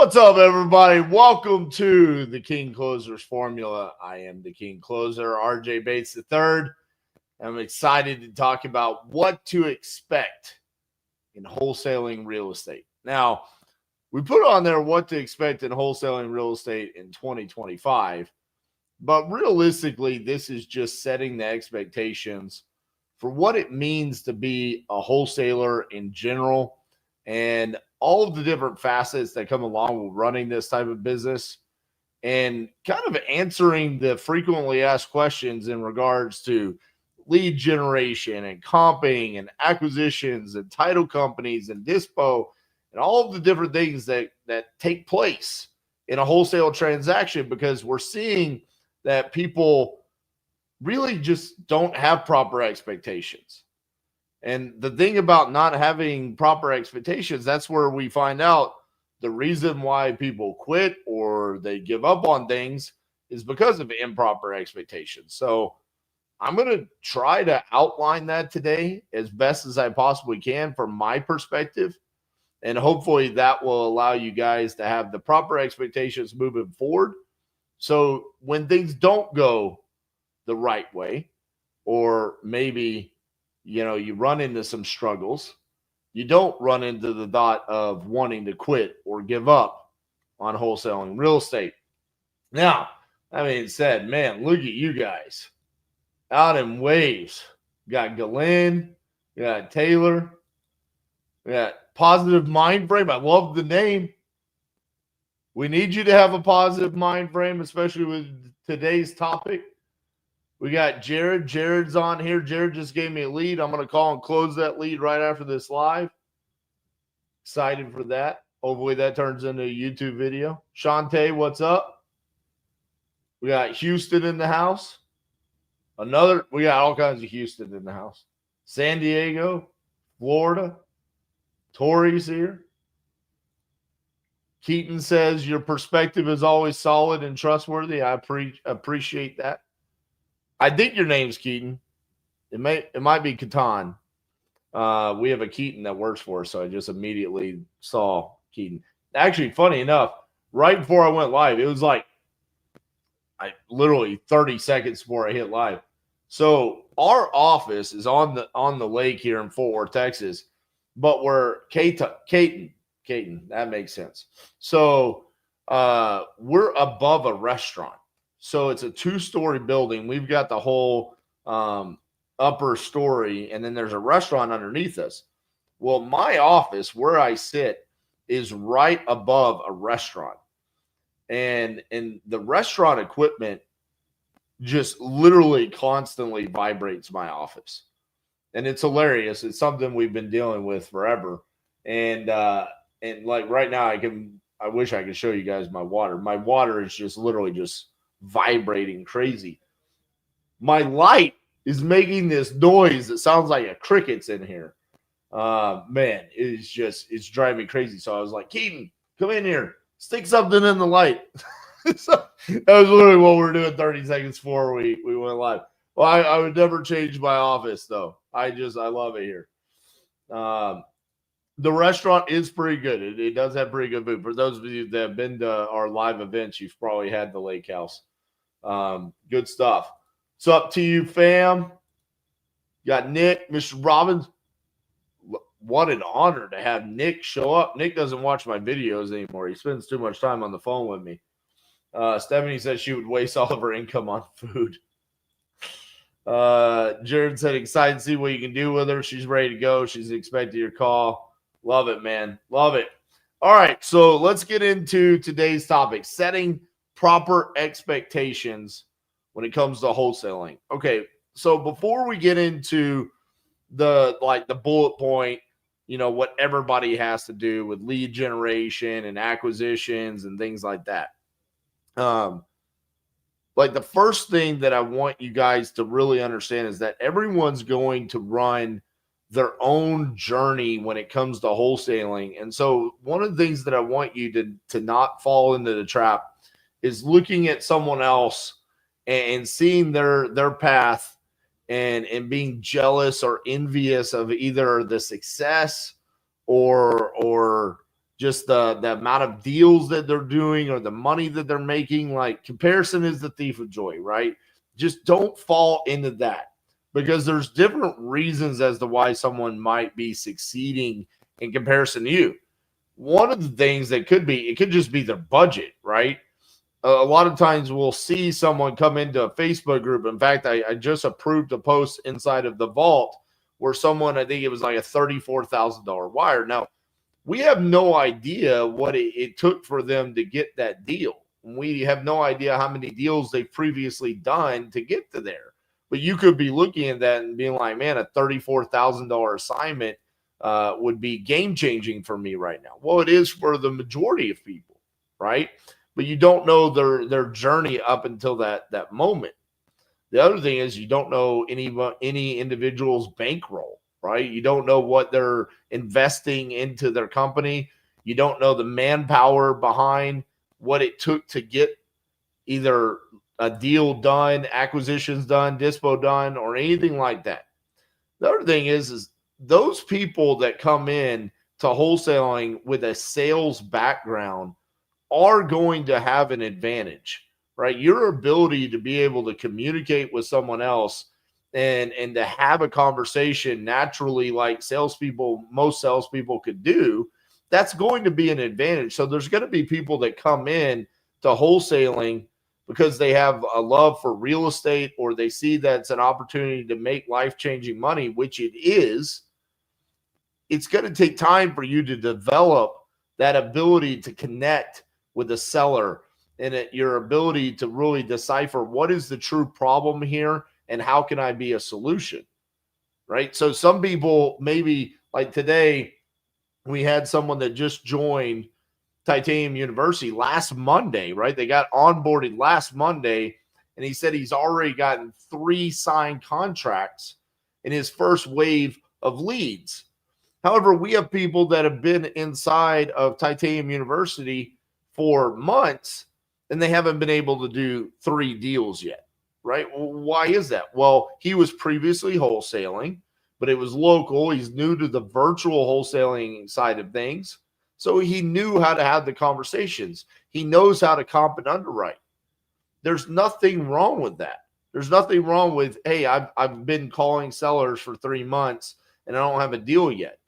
What's up, everybody? Welcome to the King Closers Formula. I am the King Closer, RJ Bates III. I'm excited to talk about what to expect in wholesaling real estate. Now, we put on there what to expect in wholesaling real estate in 2025, but realistically, this is just setting the expectations for what it means to be a wholesaler in general and all of the different facets that come along with running this type of business, and kind of answering the frequently asked questions in regards to lead generation and comping and acquisitions and title companies and dispo and all of the different things that take place in a wholesale transaction, because we're seeing that people really just don't have proper expectations. And the thing about not having proper expectations, that's where we find out the reason why people quit or they give up on things is because of improper expectations. So I'm going to try to outline that today as best as I possibly can from my perspective. And hopefully that will allow you guys to have the proper expectations moving forward. So when things don't go the right way, or maybe you run into some struggles, you don't run into the thought of wanting to quit or give up on wholesaling real estate. Now, that being said, man, look at you guys out in waves. We got Glenn, we got Taylor, we got Positive Mind Frame. I love the name. We need you to have a positive mind frame, especially with today's topic. We got Jared. Jared's on here. Jared just gave me a lead. I'm going to call and close that lead right after this live. Excited for that. Hopefully that turns into a YouTube video. Shantae, what's up? We got Houston in the house. We got all kinds of Houston in the house. San Diego, Florida. Tori's here. Keaton says your perspective is always solid and trustworthy. I appreciate that. I think your name's Keaton. It might be Catan. We have a Keaton that works for us, so I just immediately saw Keaton. Actually, funny enough, right before I went live, it was like literally 30 seconds before I hit live. So our office is on the lake here in Fort Worth, Texas, but we're Caton, that makes sense. So we're above a restaurant. So it's a 2-story building. We've got the whole upper story, and then there's a restaurant underneath us. Well, my office, where I sit, is right above a restaurant. And the restaurant equipment just literally constantly vibrates my office. And it's hilarious. It's something we've been dealing with forever. And like right now, I wish I could show you guys my water. My water is just literally just vibrating crazy. My light is making this noise that sounds like a cricket's in here. Man, it's driving me crazy. So I was like, Keaton, come in here, stick something in the light. So that was literally what we were doing 30 seconds before we went live. Well, I would never change my office though. I love it here. The restaurant is pretty good. It does have pretty good food. For those of you that have been to our live events, you've probably had the lake house. Good stuff. It's up to you, fam. Got Nick, Mr. Robbins. What an honor to have Nick show up. Nick doesn't watch my videos anymore. He spends too much time on the phone with me. Stephanie said she would waste all of her income on food. Jared said, excited to see what you can do with her. She's ready to go. She's expecting your call. Love it, man. Love it. All right, so let's get into today's topic, setting proper expectations when it comes to wholesaling. Okay, so before we get into the bullet point, what everybody has to do with lead generation and acquisitions and things like that. The first thing that I want you guys to really understand is that everyone's going to run their own journey when it comes to wholesaling. And so one of the things that I want you to not fall into the trap is looking at someone else and seeing their path and being jealous or envious of either the success or just the amount of deals that they're doing or the money that they're making. Like, comparison is the thief of joy, right? Just don't fall into that, because there's different reasons as to why someone might be succeeding in comparison to you. One of the things that could be, it could just be their budget, right? A lot of times we'll see someone come into a Facebook group. In fact, I just approved a post inside of the vault where someone, I think it was like a $34,000 wire. Now, we have no idea what it took for them to get that deal. We have no idea how many deals they've previously done to get to there. But you could be looking at that and being like, man, a $34,000 assignment would be game changing for me right now. Well, it is for the majority of people, right? But you don't know their journey up until that moment. The other thing is, you don't know any individual's bankroll, right? You don't know what they're investing into their company. You don't know the manpower behind what it took to get either a deal done, acquisitions done, dispo done, or anything like that. The other thing is those people that come in to wholesaling with a sales background are going to have an advantage, right? Your ability to be able to communicate with someone else and to have a conversation naturally, like most salespeople could do, that's going to be an advantage. So there's going to be people that come in to wholesaling because they have a love for real estate, or they see that it's an opportunity to make life-changing money, which it is. It's going to take time for you to develop that ability to connect with a seller, and your ability to really decipher what is the true problem here and how can I be a solution, right? So some people, maybe like today, we had someone that just joined Titanium University last Monday, right? They got onboarded last Monday, and he said he's already gotten 3 signed contracts in his first wave of leads. However, we have people that have been inside of Titanium University for months, and they haven't been able to do 3 deals yet, right? Well, why is that? Well, he was previously wholesaling, but it was local. He's new to the virtual wholesaling side of things. So he knew how to have the conversations. He knows how to comp and underwrite. There's nothing wrong with that. There's nothing wrong with, hey, I've been calling sellers for 3 months and I don't have a deal yet.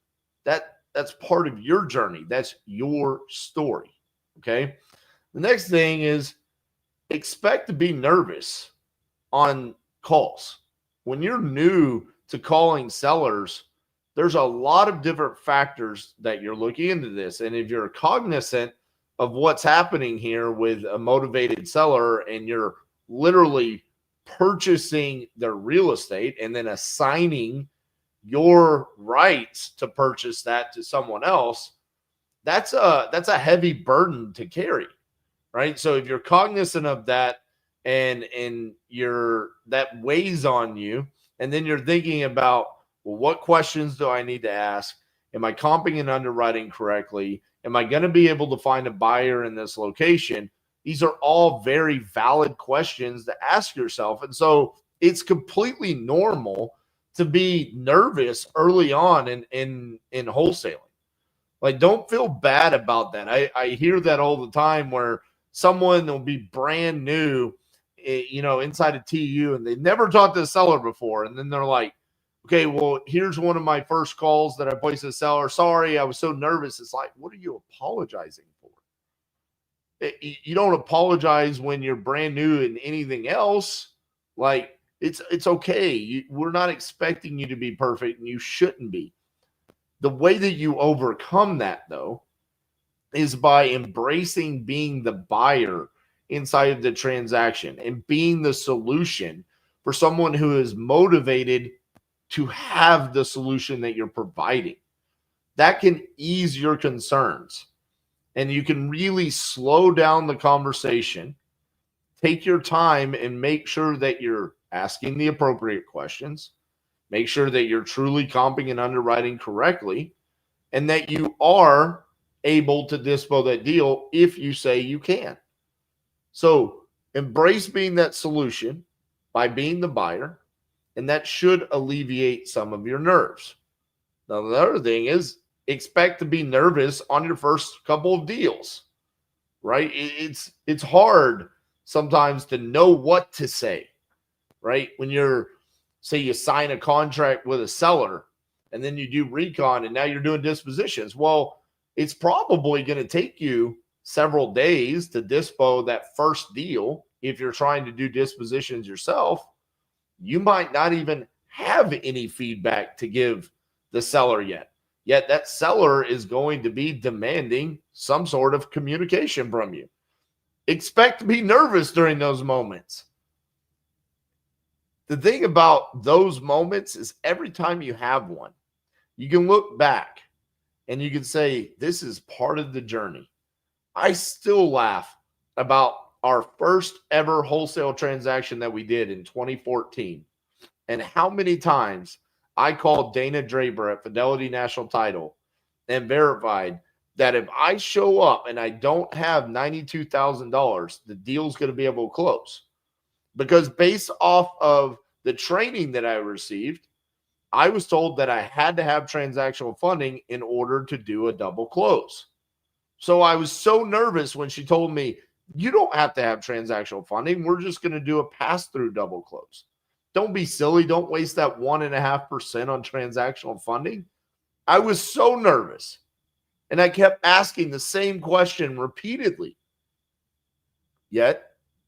That's part of your journey. That's your story. Okay. The next thing is, expect to be nervous on calls. When you're new to calling sellers, there's a lot of different factors that you're looking into this. And if you're cognizant of what's happening here with a motivated seller, and you're literally purchasing their real estate and then assigning your rights to purchase that to someone else, that's a heavy burden to carry, right? So if you're cognizant of that, and that weighs on you, and then you're thinking about, well, what questions do I need to ask? Am I comping and underwriting correctly? Am I going to be able to find a buyer in this location? These are all very valid questions to ask yourself. And so it's completely normal to be nervous early on in wholesaling. Like, don't feel bad about that. I hear that all the time, where someone will be brand new, inside of TU, and they never talked to a seller before. And then they're like, okay, well, here's one of my first calls that I placed to a seller. Sorry, I was so nervous. It's like, what are you apologizing for? You don't apologize when you're brand new in anything else. Like, it's okay. We're not expecting you to be perfect, and you shouldn't be. The way that you overcome that, though, is by embracing being the buyer inside of the transaction and being the solution for someone who is motivated to have the solution that you're providing. That can ease your concerns, and you can really slow down the conversation. Take your time and make sure that you're asking the appropriate questions. Make sure that you're truly comping and underwriting correctly, and that you are able to dispo that deal if you say you can. So embrace being that solution by being the buyer, and that should alleviate some of your nerves. Now, the other thing is, expect to be nervous on your first couple of deals, right? It's hard sometimes to know what to say, right? When say you sign a contract with a seller and then you do recon and now you're doing dispositions. Well, it's probably going to take you several days to dispo that first deal. If you're trying to do dispositions yourself, you might not even have any feedback to give the seller yet that seller is going to be demanding some sort of communication from you. Expect to be nervous during those moments. The thing about those moments is every time you have one, you can look back and you can say, this is part of the journey. I still laugh about our first ever wholesale transaction that we did in 2014 and how many times I called Dana Draper at Fidelity National Title and verified that if I show up and I don't have $92,000, the deal's going to be able to close. Because based off of the training that I received, I was told that I had to have transactional funding in order to do a double close. So I was so nervous when she told me, you don't have to have transactional funding. We're just going to do a pass-through double close. Don't be silly. Don't waste that 1.5% on transactional funding. I was so nervous. And I kept asking the same question repeatedly. Yet,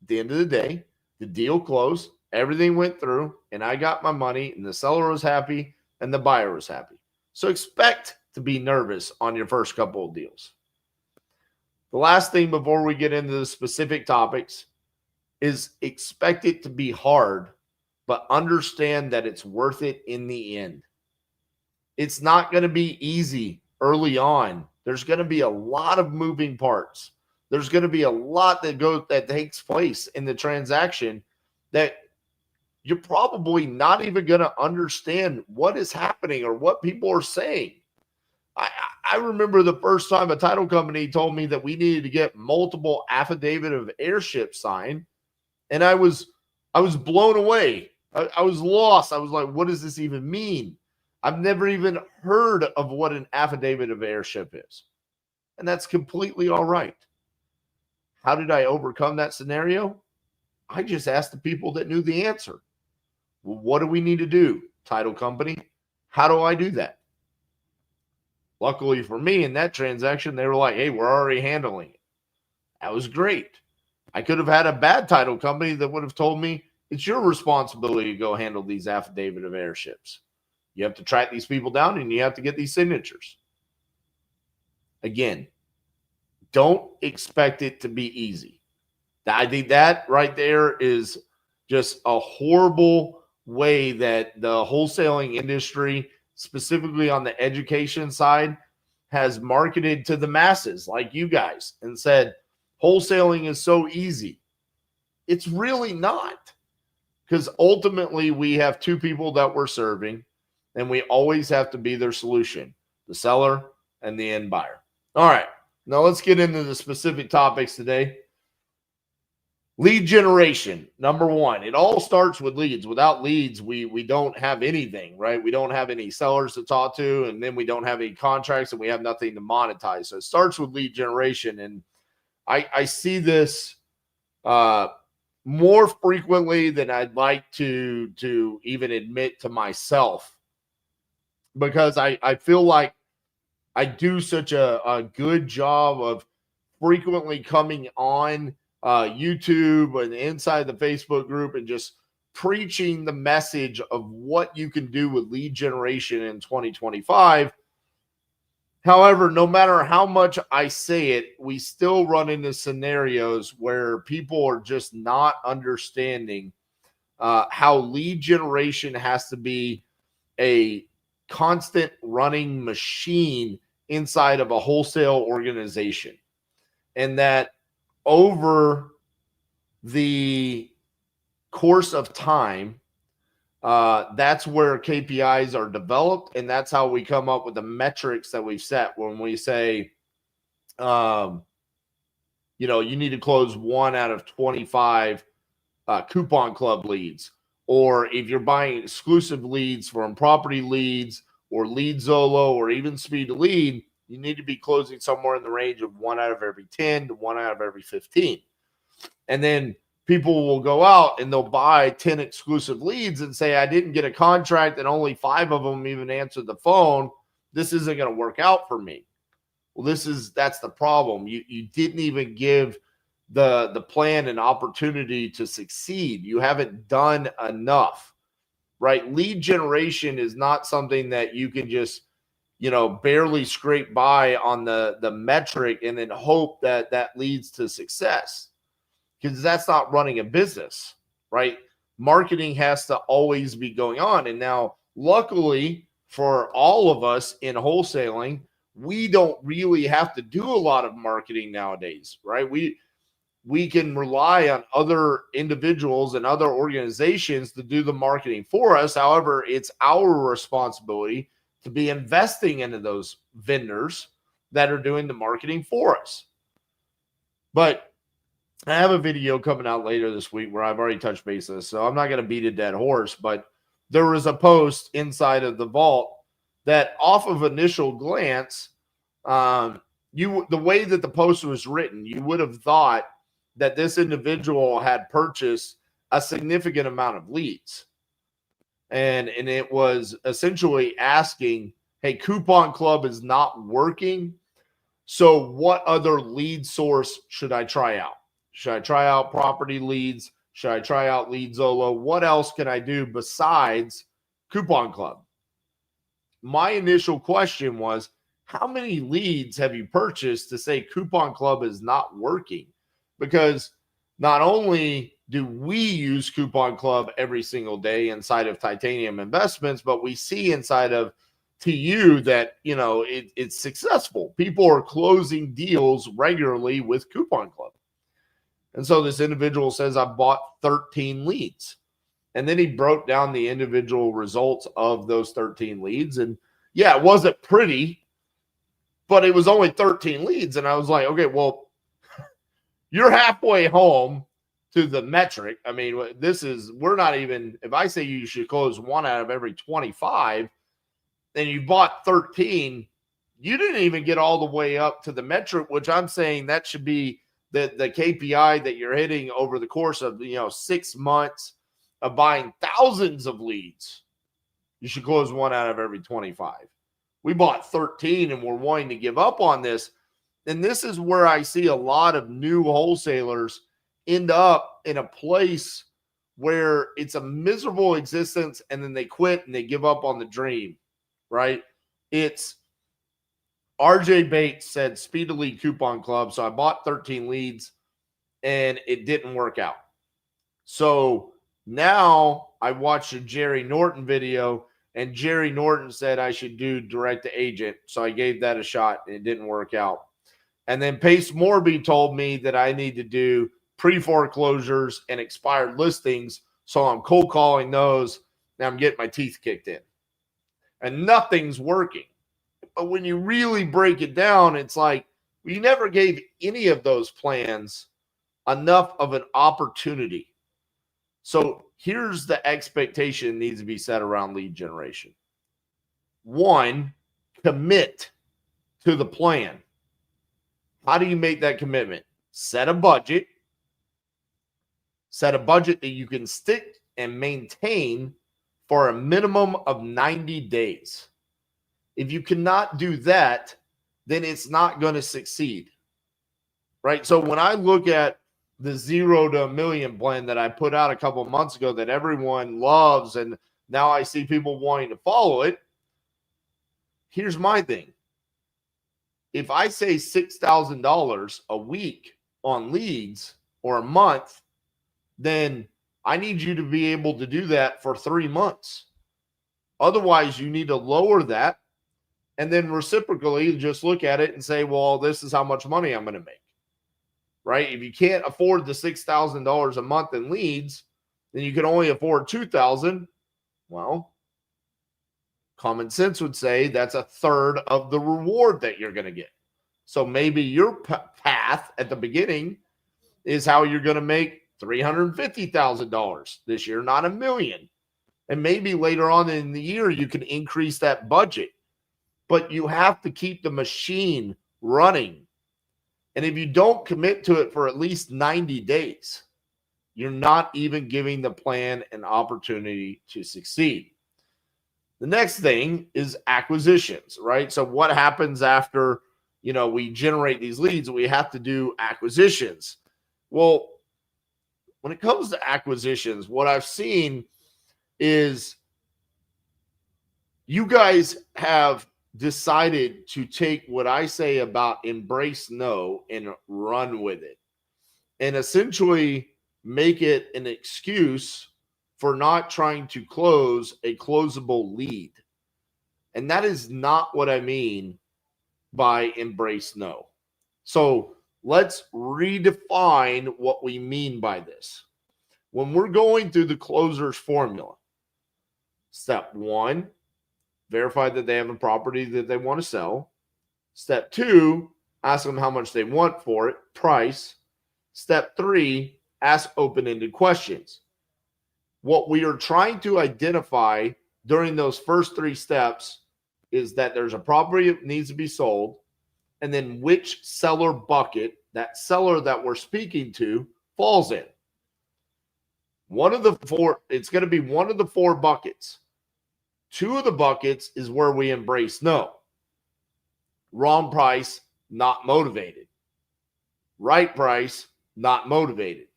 at the end of the day, the deal closed, everything went through, and I got my money, and the seller was happy, and the buyer was happy. So expect to be nervous on your first couple of deals. The last thing before we get into the specific topics is expect it to be hard, but understand that it's worth it in the end. It's not going to be easy early on. There's going to be a lot of moving parts. There's going to be a lot that takes place in the transaction that you're probably not even going to understand what is happening or what people are saying. I remember the first time a title company told me that we needed to get multiple affidavit of heirship signed, and I was blown away. I was lost. I was like, what does this even mean? I've never even heard of what an affidavit of heirship is. And that's completely all right. How did I overcome that scenario? I just asked the people that knew the answer. Well, what do we need to do, title company? How do I do that? Luckily for me, in that transaction, they were like, hey, we're already handling it. That was great. I could have had a bad title company that would have told me, it's your responsibility to go handle these affidavit of heirships. You have to track these people down and you have to get these signatures. Again, don't expect it to be easy. I think that right there is just a horrible way that the wholesaling industry, specifically on the education side, has marketed to the masses like you guys and said, wholesaling is so easy. It's really not, because ultimately we have two people that we're serving and we always have to be their solution, the seller and the end buyer. All right, now let's get into the specific topics today. Lead generation, number one. It all starts with leads. Without leads, we don't have anything, right? We don't have any sellers to talk to, and then we don't have any contracts, and we have nothing to monetize. So it starts with lead generation, and I see this more frequently than I'd like to even admit to myself, because I feel like I do such a good job of frequently coming on YouTube and inside the Facebook group and just preaching the message of what you can do with lead generation in 2025. However, no matter how much I say it, we still run into scenarios where people are just not understanding how lead generation has to be a constant running machine inside of a wholesale organization. And that over the course of time, that's where KPIs are developed, and that's how we come up with the metrics that we've set when we say, you need to close 1 out of 25 coupon club leads, or if you're buying exclusive leads from property leads or Lead Zolo or even Speed to Lead, you need to be closing somewhere in the range of 1 out of every 10 to 1 out of every 15. And then people will go out and they'll buy 10 exclusive leads and say, I didn't get a contract and only 5 of them even answered the phone. This isn't going to work out for me. Well, that's the problem. You didn't even give the plan an opportunity to succeed. You haven't done enough, right? Lead generation is not something that you can just, barely scrape by on the metric and then hope that leads to success, because that's not running a business, right? Marketing has to always be going on. And now, luckily for all of us in wholesaling, we don't really have to do a lot of marketing nowadays, right? We can rely on other individuals and other organizations to do the marketing for us. However, it's our responsibility to be investing into those vendors that are doing the marketing for us. But I have a video coming out later this week where I've already touched base on this, so I'm not going to beat a dead horse, but there was a post inside of the vault that off of initial glance, the way that the post was written, you would have thought that this individual had purchased a significant amount of leads. And it was essentially asking, hey, Coupon Club is not working, so what other lead source should I try out? Should I try out property leads? Should I try out Lead Zolo? What else can I do besides Coupon Club? My initial question was, how many leads have you purchased to say Coupon Club is not working? Because not only do we use Coupon Club every single day inside of Titanium Investments, but we see inside of TU that, it's successful. People are closing deals regularly with Coupon Club. And so this individual says, I bought 13 leads. And then he broke down the individual results of those 13 leads. And yeah, it wasn't pretty, but it was only 13 leads. And I was like, okay, well, you're halfway home to the metric. I mean, we're not even, if I say you should close 1 out of every 25, and you bought 13, you didn't even get all the way up to the metric, which I'm saying that should be the KPI that you're hitting over the course of 6 months of buying thousands of leads. You should close 1 out of every 25. We bought 13 and we're wanting to give up on this. And this is where I see a lot of new wholesalers end up in a place where it's a miserable existence, and then they quit and they give up on the dream, right? It's RJ Bates said Speed to Lead Coupon Club. So I bought 13 leads and it didn't work out. So now I watched a Jerry Norton video, and Jerry Norton said I should do direct to agent. So I gave that a shot and it didn't work out. And then Pace Morby told me that I need to do pre-foreclosures and expired listings. So I'm cold calling those. Now I'm getting my teeth kicked in. And nothing's working. But when you really break it down, it's like we never gave any of those plans enough of an opportunity. So here's the expectation that needs to be set around lead generation. 1, commit to the plan. How do you make that commitment? Set a budget. Set a budget that you can stick and maintain for a minimum of 90 days. If you cannot do that, then it's not going to succeed, right? So when I look at the 0 to $1 million plan that I put out a couple of months ago that everyone loves, and now I see people wanting to follow it, here's my thing. If I say $6,000 a week on leads or a month, then I need you to be able to do that for 3 months. Otherwise, you need to lower that and then reciprocally just look at it and say, well, this is how much money I'm going to make, right? If you can't afford the $6,000 a month in leads, then you can only afford $2,000. Well, common sense would say that's a third of the reward that you're going to get. So maybe your path at the beginning is how you're going to make $350,000 this year, not $1 million. And maybe later on in the year, you can increase that budget. But you have to keep the machine running. And if you don't commit to it for at least 90 days, you're not even giving the plan an opportunity to succeed. The next thing is acquisitions, right? So what happens after, we generate these leads? We have to do acquisitions. Well, when it comes to acquisitions, what I've seen is you guys have decided to take what I say about embrace no and run with it, and essentially make it an excuse for not trying to close a closable lead. And that is not what I mean by embrace no. So let's redefine what we mean by this. When we're going through the closer's formula, step 1, verify that they have a property that they want to sell. Step 2, ask them how much they want for it, price. Step 3, ask open-ended questions. What we are trying to identify during those first 3 steps is that there's a property that needs to be sold, and then which seller bucket that seller that we're speaking to falls in. One of the 4, it's going to be one of the 4 buckets. 2 of the buckets is where we embrace no. Wrong price, not motivated. Right price, not motivated.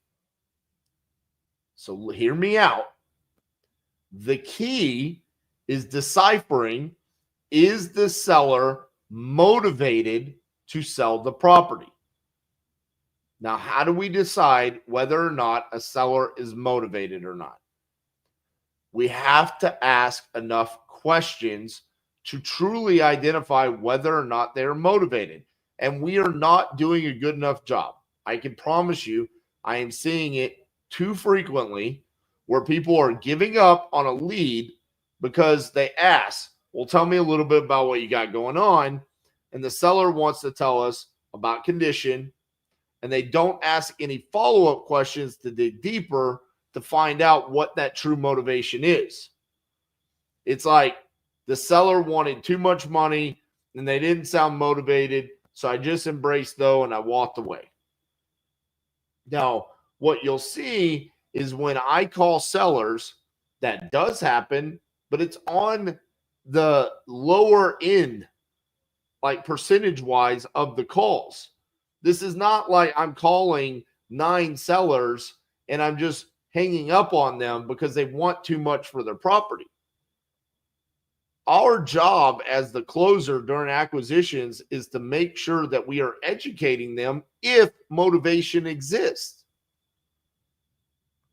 So hear me out. The key is deciphering, is the seller motivated to sell the property? Now, how do we decide whether or not a seller is motivated or not? We have to ask enough questions to truly identify whether or not they're motivated. And we are not doing a good enough job. I can promise you, I am seeing it too frequently where people are giving up on a lead because they ask, well, tell me a little bit about what you got going on. And the seller wants to tell us about condition, and they don't ask any follow-up questions to dig deeper to find out what that true motivation is. It's like the seller wanted too much money and they didn't sound motivated, so I just embraced no and I walked away. Now, what you'll see is when I call sellers, that does happen, but it's on the lower end, like percentage-wise, of the calls. This is not like I'm calling 9 sellers and I'm just hanging up on them because they want too much for their property. Our job as the closer during acquisitions is to make sure that we are educating them if motivation exists.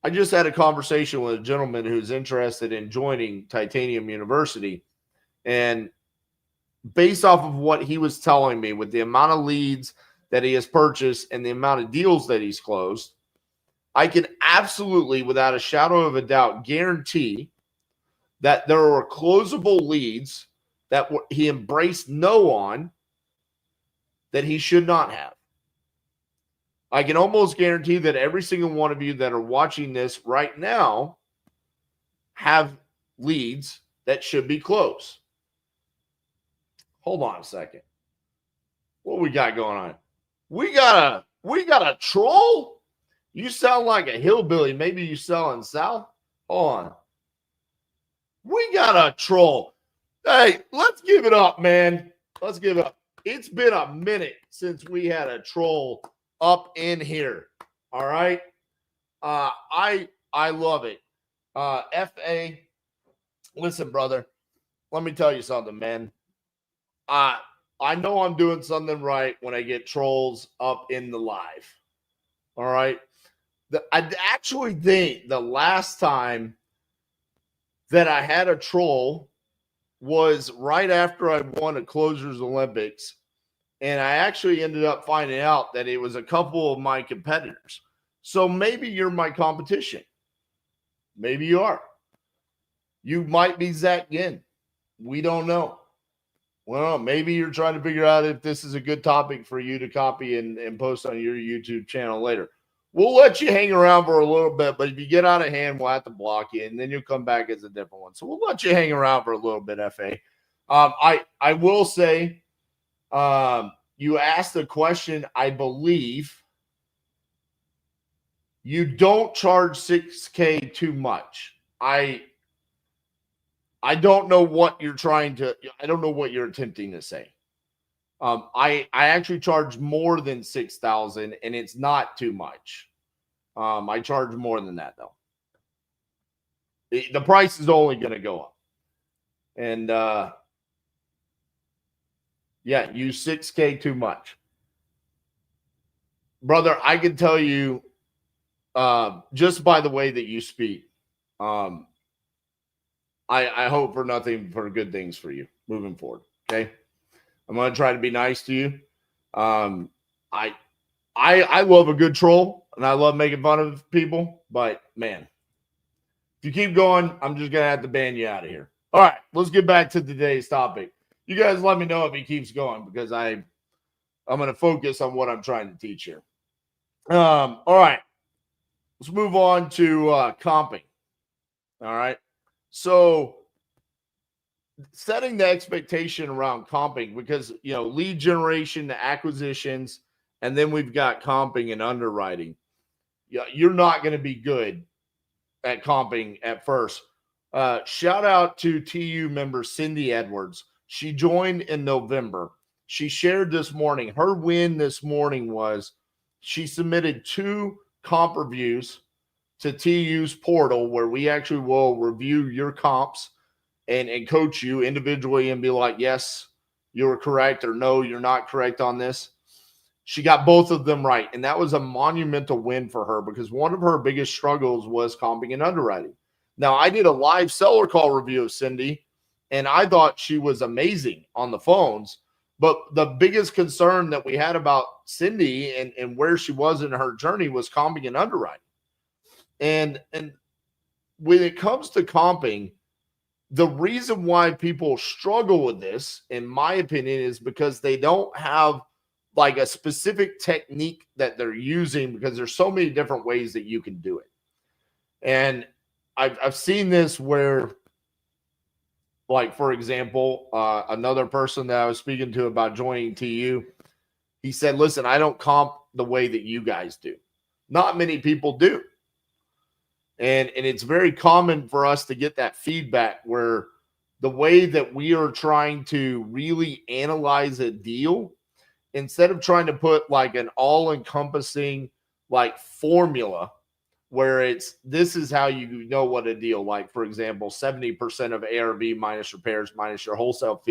I just had a conversation with a gentleman who's interested in joining Titanium University, and based off of what he was telling me with the amount of leads that he has purchased and the amount of deals that he's closed, I can absolutely, without a shadow of a doubt, guarantee that there are closable leads that he embraced no on that he should not have. I can almost guarantee that every single one of you that are watching this right now have leads that should be closed. Hold on a second. What we got going on? We got a troll? You sound like a hillbilly. Maybe you selling south? Hold on. We got a troll. Hey, let's give it up, man. Let's give it up. It's been a minute since we had a troll up in here. All right. I love it. FA, listen, brother. Let me tell you something, man. I know I'm doing something right when I get trolls up in the live. All right. I actually think the last time that I had a troll was right after I won a Closers Olympics. And I actually ended up finding out that it was a couple of my competitors. So maybe you're my competition. Maybe you are. You might be Zach Ginn. We don't know. Well, maybe you're trying to figure out if this is a good topic for you to copy and post on your YouTube channel later. we'll let you hang around for a little bit, but if you get out of hand, we'll have to block you, and then you'll come back as a different one. So we'll let you hang around for a little bit, FA. I will say, you asked a question, I believe. You don't charge $6K too much. I don't know what you're I don't know what you're attempting to say. I actually charge more than $6,000, and it's not too much. I charge more than that though. The price is only going to go up. And yeah, you $6K too much. Brother, I can tell you just by the way that you speak, I hope for nothing for good things for you moving forward. Okay. I'm going to try to be nice to you. I love a good troll and I love making fun of people, but man, if you keep going, I'm just going to have to ban you out of here. All right, let's get back to today's topic. You guys let me know if he keeps going because I'm going to focus on what I'm trying to teach here. All right, let's move on to comping. All right, so setting the expectation around comping because, lead generation, the acquisitions, and then we've got comping and underwriting. Yeah, you're not going to be good at comping at first. Shout out to TU member Cindy Edwards. She joined in November. She shared this morning. Her win this morning was she submitted 2 comp reviews to TU's portal where we actually will review your comps and coach you individually and be like, yes, you're correct, or no, you're not correct on this. She got both of them right. And that was a monumental win for her because one of her biggest struggles was comping and underwriting. Now, I did a live seller call review of Cindy, and I thought she was amazing on the phones. But the biggest concern that we had about Cindy and where she was in her journey was comping and underwriting. And when it comes to comping, the reason why people struggle with this, in my opinion, is because they don't have like a specific technique that they're using because there's so many different ways that you can do it. And I've seen this where, like, for example, another person that I was speaking to about joining TU, he said, listen, I don't comp the way that you guys do. Not many people do. And it's very common for us to get that feedback where the way that we are trying to really analyze a deal, instead of trying to put like an all-encompassing like formula where this is how you know what a deal, like, for example, 70% of ARV minus repairs minus your wholesale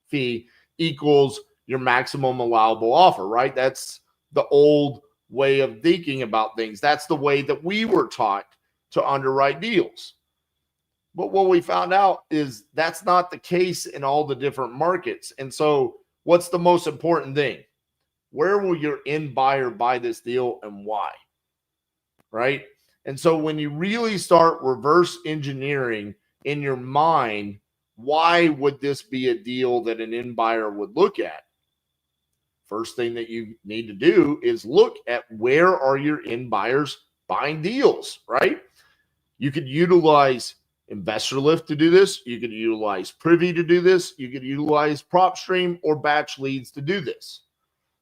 fee equals your maximum allowable offer, right? That's the old way of thinking about things. That's the way that we were taught to underwrite deals. But what we found out is that's not the case in all the different markets. And so what's the most important thing? Where will your end buyer buy this deal and why? Right? And so when you really start reverse engineering in your mind, why would this be a deal that an end buyer would look at? First thing that you need to do is look at where are your end buyers buying deals, right? You could utilize Investor Lift to do this. You could utilize Privy to do this. You could utilize PropStream or batch leads to do this.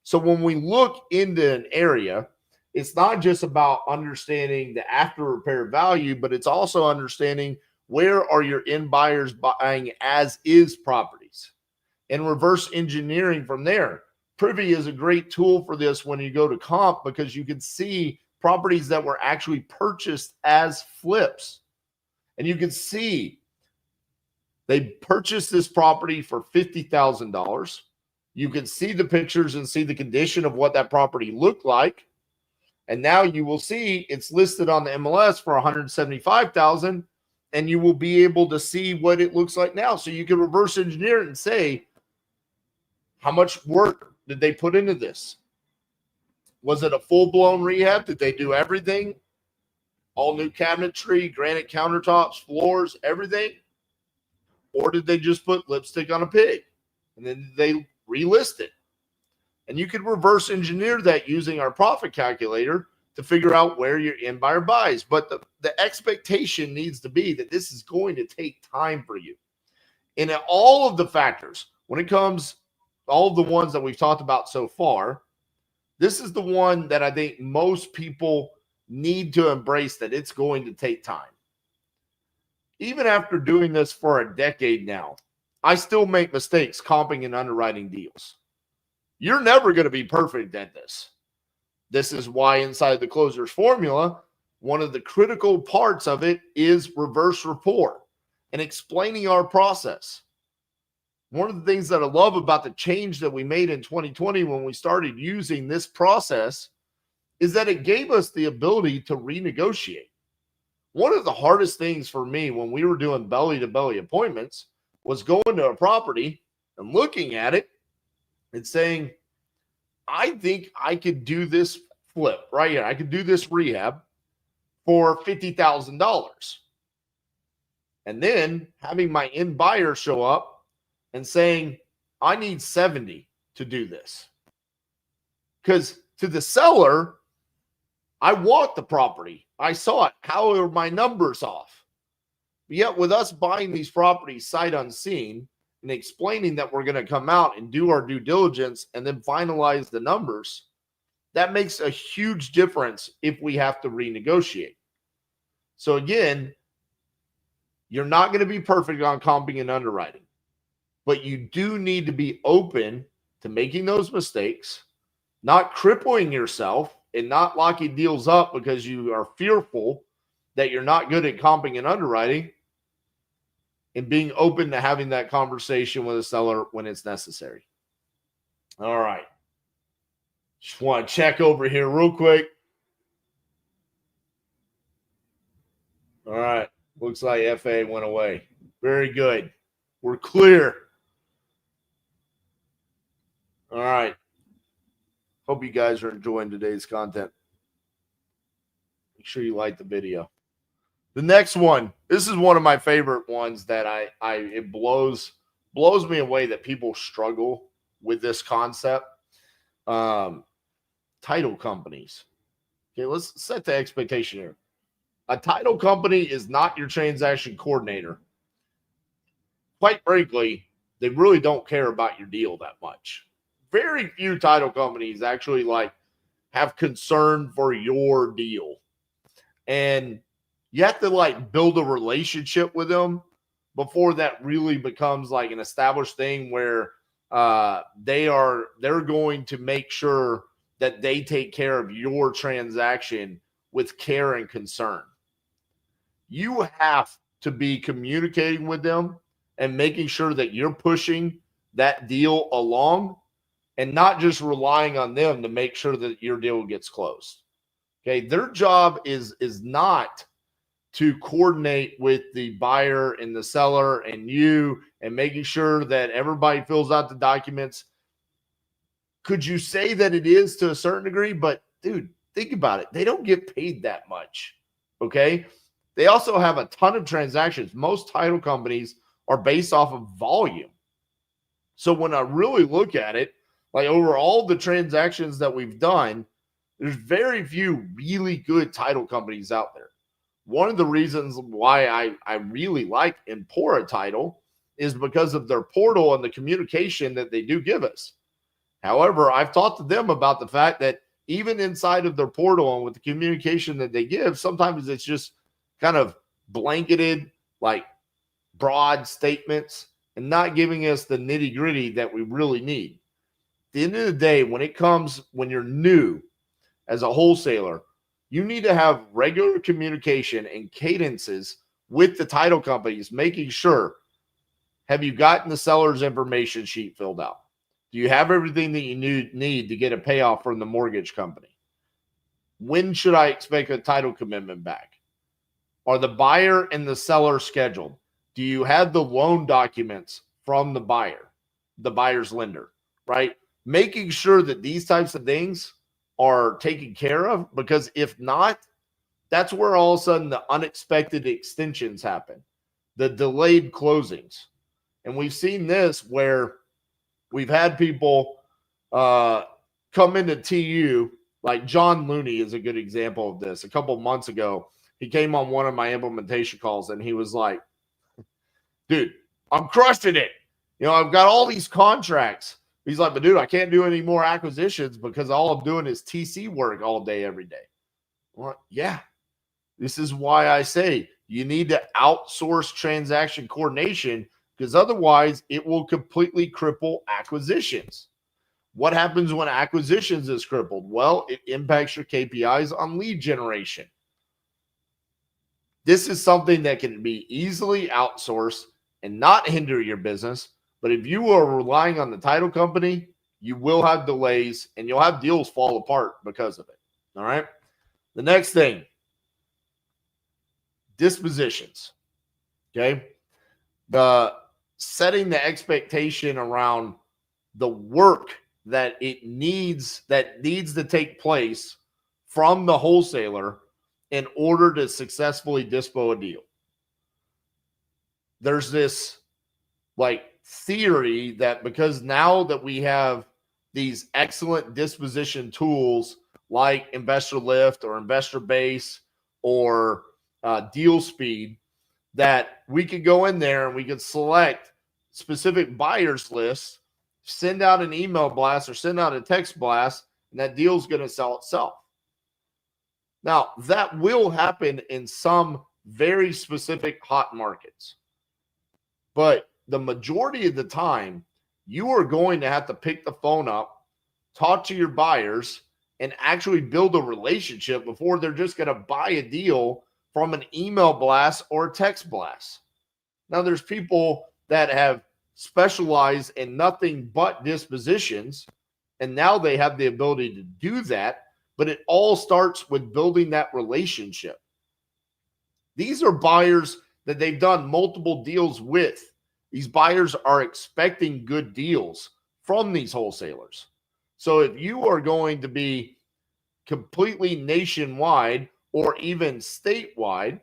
So when we look into an area, it's not just about understanding the after repair value, but it's also understanding where are your end buyers buying as is properties and reverse engineering from there. Privy is a great tool for this when you go to comp because you can see properties that were actually purchased as flips. And you can see they purchased this property for $50,000. You can see the pictures and see the condition of what that property looked like. And now you will see it's listed on the MLS for $175,000, and you will be able to see what it looks like now. So you can reverse engineer it and say, how much work did they put into this? Was it a full-blown rehab? Did they do everything? All new cabinetry, granite countertops, floors, everything? Or did they just put lipstick on a pig and then they relist it? And you could reverse engineer that using our profit calculator to figure out where your end buyer buys. But the expectation needs to be that this is going to take time for you. And all of the factors, when it comes, all of the ones that we've talked about so far, this is the one that I think most people need to embrace, that it's going to take time. Even after doing this for a decade now, I still make mistakes comping and underwriting deals. You're never going to be perfect at this. This is why inside the closer's formula, one of the critical parts of it is reverse rapport and explaining our process. One of the things that I love about the change that we made in 2020 when we started using this process is that it gave us the ability to renegotiate. One of the hardest things for me when we were doing belly-to-belly appointments was going to a property and looking at it and saying, I think I could do this flip right here. I could do this rehab for $50,000. And then having my end buyer show up and saying, I need 70 to do this. Because to the seller, I want the property. I saw it. How are my numbers off? But yet with us buying these properties sight unseen and explaining that we're going to come out and do our due diligence and then finalize the numbers, that makes a huge difference if we have to renegotiate. So again, you're not going to be perfect on comping and underwriting, but you do need to be open to making those mistakes, not crippling yourself and not locking deals up because you are fearful that you're not good at comping and underwriting, and being open to having that conversation with a seller when it's necessary. All right. Just want to check over here real quick. All right. Looks like FA went away. Very good. We're clear. All right. Hope you guys are enjoying today's content. Make sure you like the video. The next one, this is one of my favorite ones that it blows me away that people struggle with this concept. Title companies. Okay, let's set the expectation here. A title company is not your transaction coordinator. Quite frankly, they really don't care about your deal that much. Very few title companies actually have concern for your deal. And you have to build a relationship with them before that really becomes an established thing where they're going to make sure that they take care of your transaction with care and concern. You have to be communicating with them and making sure that you're pushing that deal along and not just relying on them to make sure that your deal gets closed. Okay, their job is not to coordinate with the buyer and the seller and you and making sure that everybody fills out the documents. Could you say that it is to a certain degree? But dude, think about it. They don't get paid that much. Okay. They also have a ton of transactions. Most title companies are based off of volume. So when I really look at it, over all the transactions that we've done, there's very few really good title companies out there. One of the reasons why I really like Empora Title is because of their portal and the communication that they do give us. However, I've talked to them about the fact that even inside of their portal and with the communication that they give, sometimes it's just kind of blanketed, broad statements and not giving us the nitty gritty that we really need. At the end of the day, when you're new as a wholesaler, you need to have regular communication and cadences with the title companies, making sure, have you gotten the seller's information sheet filled out? Do you have everything that you need to get a payoff from the mortgage company? When should I expect a title commitment back? Are the buyer and the seller scheduled? Do you have the loan documents from the buyer's lender, right? Making sure that these types of things are taken care of, because if not, that's where all of a sudden the unexpected extensions happen, the delayed closings. And we've seen this where we've had people come into TU Like John Looney is a good example of this. A couple of months ago, he came on one of my implementation calls and he was like, dude, I'm crushing it. I've got all these contracts. He's like, but dude, I can't do any more acquisitions because all I'm doing is TC work all day, every day. Well, yeah, this is why I say you need to outsource transaction coordination, because otherwise it will completely cripple acquisitions. What happens when acquisitions is crippled? Well, it impacts your KPIs on lead generation. This is something that can be easily outsourced and not hinder your business. But if you are relying on the title company, you will have delays and you'll have deals fall apart because of it. All right. The next thing, dispositions. Okay. The setting the expectation around the work that needs to take place from the wholesaler in order to successfully dispo a deal. There's this theory that because now that we have these excellent disposition tools like Investor Lift or Investor Base or Deal Speed, that we could go in there and we could select specific buyers lists, send out an email blast or send out a text blast, and that deal's going to sell itself. Now, that will happen in some very specific hot markets. But the majority of the time, you are going to have to pick the phone up, talk to your buyers, and actually build a relationship before they're just going to buy a deal from an email blast or a text blast. Now, there's people that have specialized in nothing but dispositions, and now they have the ability to do that, but it all starts with building that relationship. These are buyers that they've done multiple deals with. These buyers are expecting good deals from these wholesalers. So if you are going to be completely nationwide or even statewide,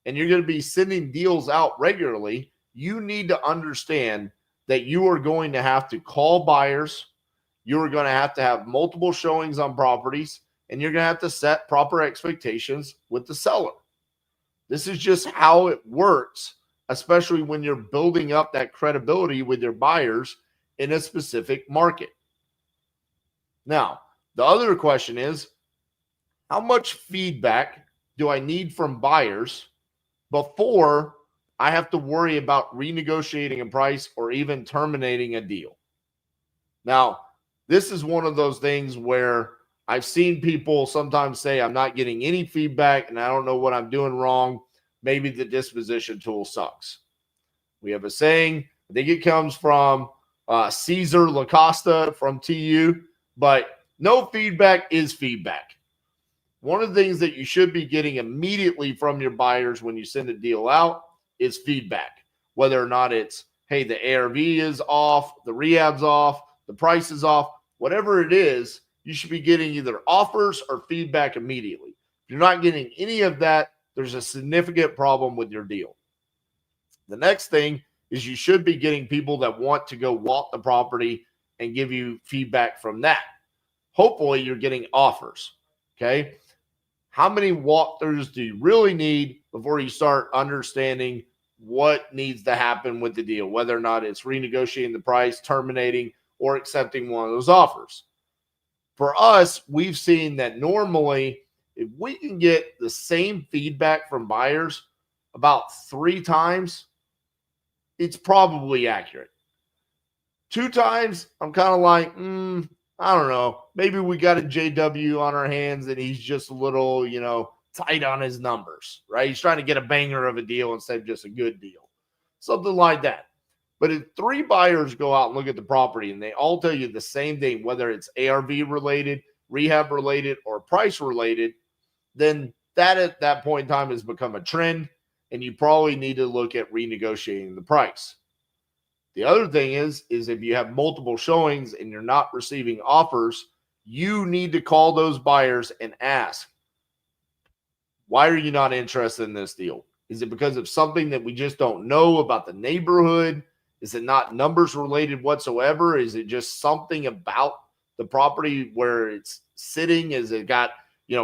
and you're going to be sending deals out regularly, you need to understand that you are going to have to call buyers. You're going to have multiple showings on properties, and you're going to have to set proper expectations with the seller. This is just how it works, especially when you're building up that credibility with your buyers in a specific market. Now, the other question is, how much feedback do I need from buyers before I have to worry about renegotiating a price or even terminating a deal? Now, this is one of those things where I've seen people sometimes say, I'm not getting any feedback and I don't know what I'm doing wrong. Maybe the disposition tool sucks. We have a saying, I think it comes from Caesar Lacosta from TU, but no feedback is feedback. One of the things that you should be getting immediately from your buyers when you send a deal out is feedback, whether or not it's, hey, the ARV is off, the rehab's off, the price is off, whatever it is, you should be getting either offers or feedback immediately. If you're not getting any of that, there's a significant problem with your deal. The next thing is you should be getting people that want to go walk the property and give you feedback from that. Hopefully you're getting offers, okay? How many walkthroughs do you really need before you start understanding what needs to happen with the deal, whether or not it's renegotiating the price, terminating, or accepting one of those offers? For us, we've seen that normally if we can get the same feedback from buyers about 3 times, it's probably accurate. 2 times, I'm kind of like, I don't know. Maybe we got a JW on our hands and he's just a little, tight on his numbers, right? He's trying to get a banger of a deal instead of just a good deal. Something like that. But if 3 buyers go out and look at the property and they all tell you the same thing, whether it's ARV related, rehab related, or price related, then that at that point in time has become a trend and you probably need to look at renegotiating the price. The other thing is if you have multiple showings and you're not receiving offers, you need to call those buyers and ask, why are you not interested in this deal? Is it because of something that we just don't know about the neighborhood? Is it not numbers related whatsoever? Is it just something about the property where it's sitting? Is it got,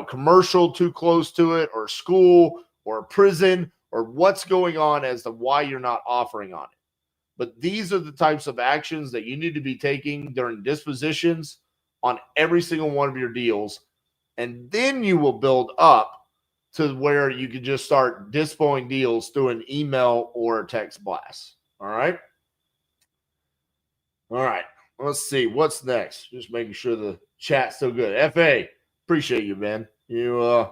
commercial too close to it, or school, or prison, or what's going on as to why you're not offering on it? But these are the types of actions that you need to be taking during dispositions on every single one of your deals. And then you will build up to where you can just start dispoing deals through an email or a text blast. All right. All right. Let's see what's next. Just making sure the chat's still good. FA, appreciate you, man. You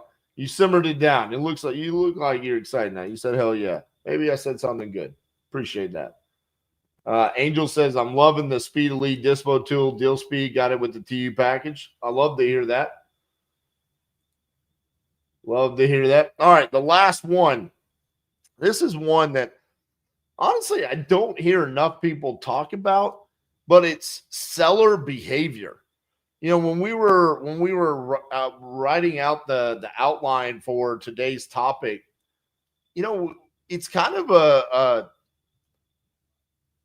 simmered it down. It looks like you look like you're excited now. You said hell yeah. Maybe I said something good. Appreciate that. Angel says, I'm loving the Speed Elite Dispo tool. Deal speed, got it with the TU package. I love to hear that. Love to hear that. All right, the last one. This is one that, honestly, I don't hear enough people talk about, but it's seller behavior. When we were writing out the outline for today's topic, it's kind of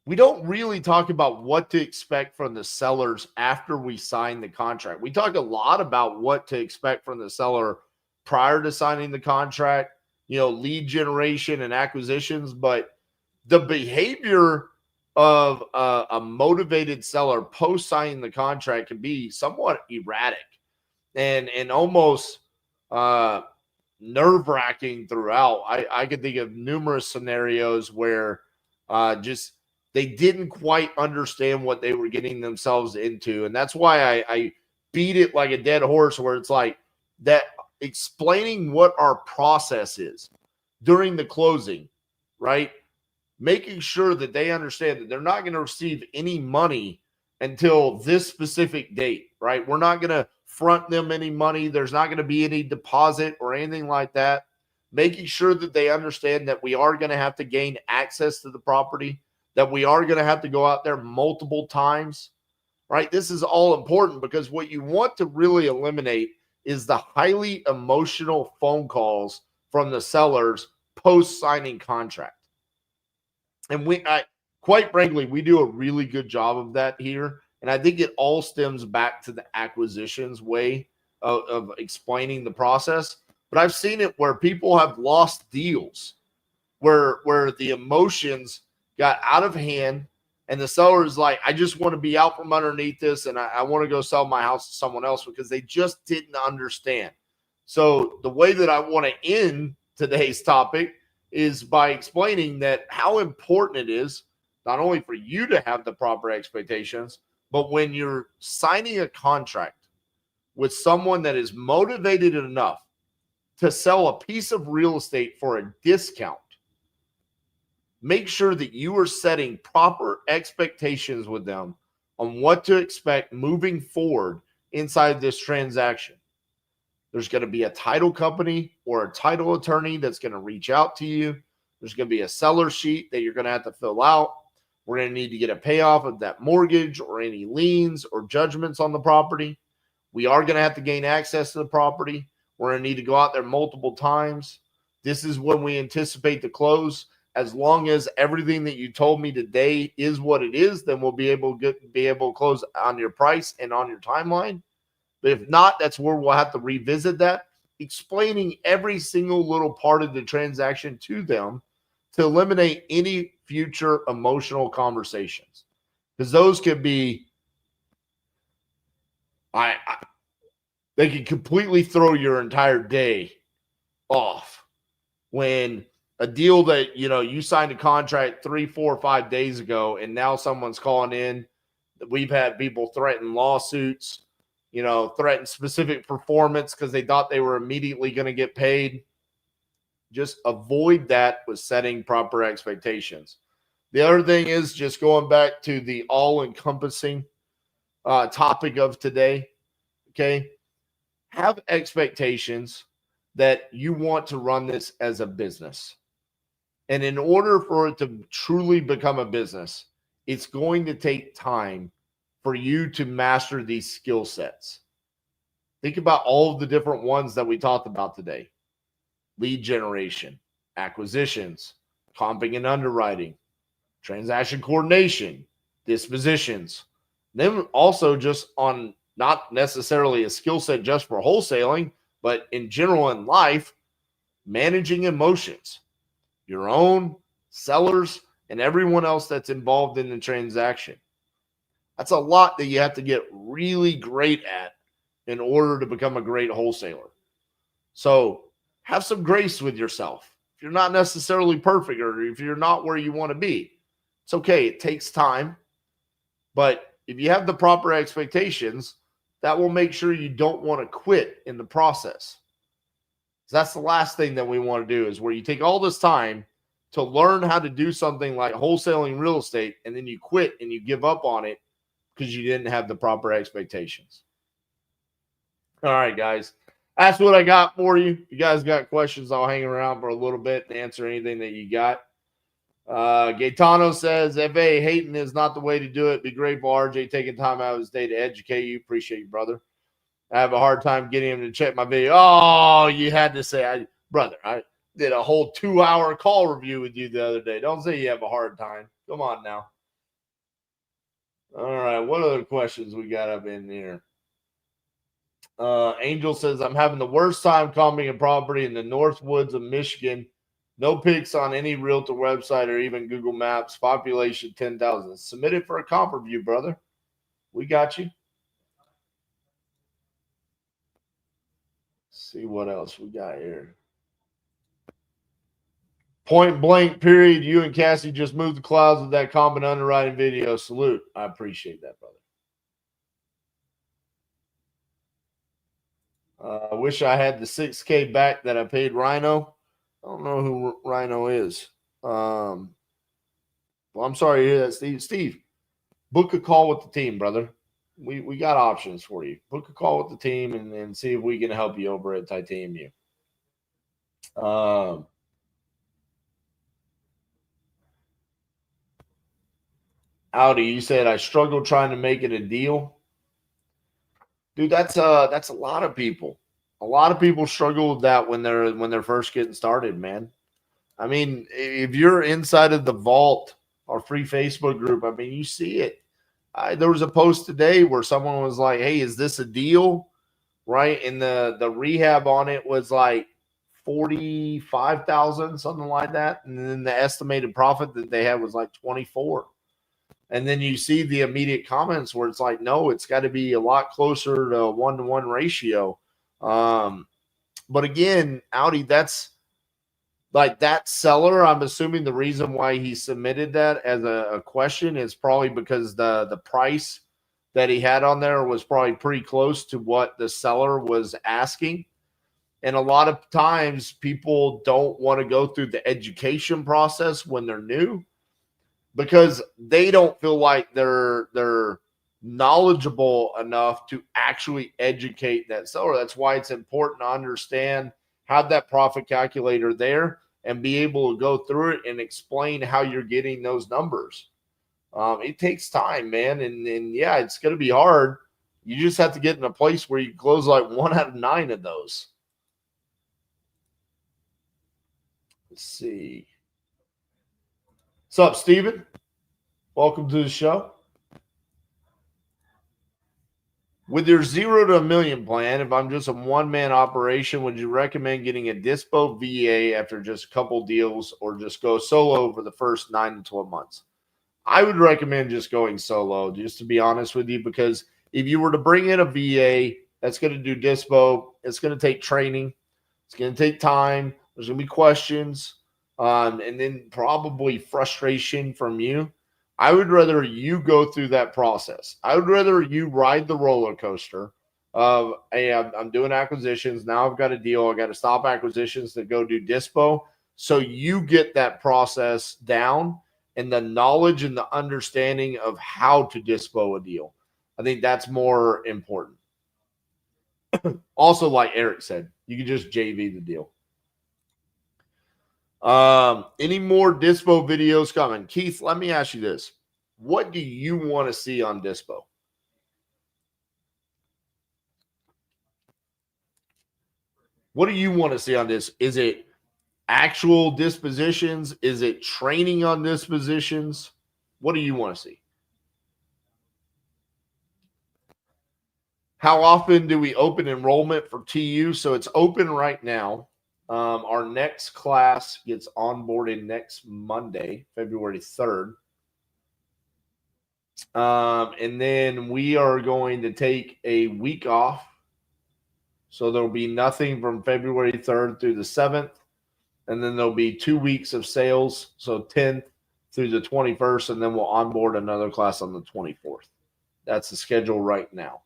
we don't really talk about what to expect from the sellers after we sign the contract. We talk a lot about what to expect from the seller prior to signing the contract, lead generation and acquisitions, but the behavior of a motivated seller post signing the contract can be somewhat erratic and almost nerve-wracking throughout. I could think of numerous scenarios where just they didn't quite understand what they were getting themselves into. And that's why I beat it like a dead horse, where it's like that, explaining what our process is during the closing, right? Making sure that they understand that they're not going to receive any money until this specific date, right? We're not going to front them any money. There's not going to be any deposit or anything like that. Making sure that they understand that we are going to have to gain access to the property, that we are going to have to go out there multiple times, right? This is all important, because what you want to really eliminate is the highly emotional phone calls from the sellers post-signing contract. And quite frankly, we do a really good job of that here. And I think it all stems back to the acquisitions way of explaining the process. But I've seen it where people have lost deals where the emotions got out of hand, and the seller is like, I just want to be out from underneath this, and I want to go sell my house to someone else, because they just didn't understand. So the way that I want to end today's topic is by explaining that how important it is, not only for you to have the proper expectations, but when you're signing a contract with someone that is motivated enough to sell a piece of real estate for a discount, make sure that you are setting proper expectations with them on what to expect moving forward inside this transaction. There's going to be a title company or a title attorney that's going to reach out to you. There's going to be a seller sheet that you're going to have to fill out. We're going to need to get a payoff of that mortgage or any liens or judgments on the property. We are going to have to gain access to the property. We're going to need to go out there multiple times. This is when we anticipate the close. As long as everything that you told me today is what it is, then we'll be able to close on your price and on your timeline. But if not, that's where we'll have to revisit that, explaining every single little part of the transaction to them to eliminate any future emotional conversations. Because those could be, they can completely throw your entire day off. When a deal that, you signed a contract 3, 4, 5 days ago, and now someone's calling in. We've had people threaten lawsuits, threaten specific performance because they thought they were immediately going to get paid. Just avoid that with setting proper expectations. The other thing is just going back to the all-encompassing topic of today, okay? Have expectations that you want to run this as a business. And in order for it to truly become a business, it's going to take time for you to master these skill sets. Think about all of the different ones that we talked about today. Lead generation, acquisitions, comping and underwriting, transaction coordination, dispositions. Then also just on, not necessarily a skill set just for wholesaling, but in general in life, managing emotions, your own, sellers, and everyone else that's involved in the transaction. That's a lot that you have to get really great at in order to become a great wholesaler. So have some grace with yourself. If you're not necessarily perfect or if you're not where you want to be, it's okay. It takes time. But if you have the proper expectations, that will make sure you don't want to quit in the process. That's the last thing that we want to do, is where you take all this time to learn how to do something like wholesaling real estate, and then you quit and you give up on it because you didn't have the proper expectations. All right, guys. That's what I got for you. If you guys got questions, I'll hang around for a little bit and answer anything that you got. Gaetano says, FA hating is not the way to do it. Be grateful RJ taking time out of his day to educate you. Appreciate you, brother. I have a hard time getting him to check my video. Oh, you had to say, brother, I did a whole 2-hour call review with you the other day. Don't say you have a hard time. Come on now. All right, what other questions we got up in here? Angel says, I'm having the worst time comping a property in the North Woods of Michigan. No pics on any realtor website or even Google Maps. Population 10,000. Submit it for a comp review, brother. We got you. Let's see what else we got here. Point blank, period. You and Cassie just moved the clouds with that comp and underwriting video. Salute. I appreciate that, brother. I wish I had the $6K back that I paid Rhino. I don't know who Rhino is. Well, I'm sorry to hear that, Steve. Steve, book a call with the team, brother. We got options for you. Book a call with the team and see if we can help you over at Titanium. Audi, you said I struggled trying to make it a deal. Dude, that's a lot of people. A lot of people struggle with that when they're first getting started, man. I mean, if you're inside of the vault or free Facebook group, I mean, you see it. There was a post today where someone was like, "Hey, is this a deal?" Right, and the rehab on it was like 45,000, something like that, and then the estimated profit that they had was like 24. And then you see the immediate comments where it's like, no, it's got to be a lot closer to a 1-to-1 ratio. But again, Audi, that's like that seller. I'm assuming the reason why he submitted that as a question is probably because the price that he had on there was probably pretty close to what the seller was asking. And a lot of times people don't want to go through the education process when they're new, because they don't feel like they're knowledgeable enough to actually educate that seller. That's why it's important to understand, have that profit calculator there, and be able to go through it and explain how you're getting those numbers. It takes time, man. And yeah, it's going to be hard. You just have to get in a place where you close like 1 out of 9 of those. Let's see. What's up, Steven? Welcome to the show. With your 0 to $1 million plan, if I'm just a one-man operation, would you recommend getting a dispo VA after just a couple deals, or just go solo for the first 9 to 12 months? I would recommend just going solo, just to be honest with you, because if you were to bring in a VA that's going to do dispo, it's going to take training. It's going to take time. There's going to be questions, and then probably frustration from you. I would rather you go through that process. I would rather you ride the roller coaster of, hey, I'm doing acquisitions. Now I've got a deal. I got to stop acquisitions to go do dispo. So you get that process down and the knowledge and the understanding of how to dispo a deal. I think that's more important. Also, like Eric said, you can just JV the deal. Any more dispo videos coming? Keith, let me ask you this. What do you want to see on dispo? What do you want to see on this? Is it actual dispositions? Is it training on dispositions? What do you want to see? How often do we open enrollment for TU? So it's open right now. Our next class gets onboarded next Monday, February 3rd. And then we are going to take a week off. So there'll be nothing from February 3rd through the 7th. And then there'll be 2 weeks of sales. So 10th through the 21st. And then we'll onboard another class on the 24th. That's the schedule right now.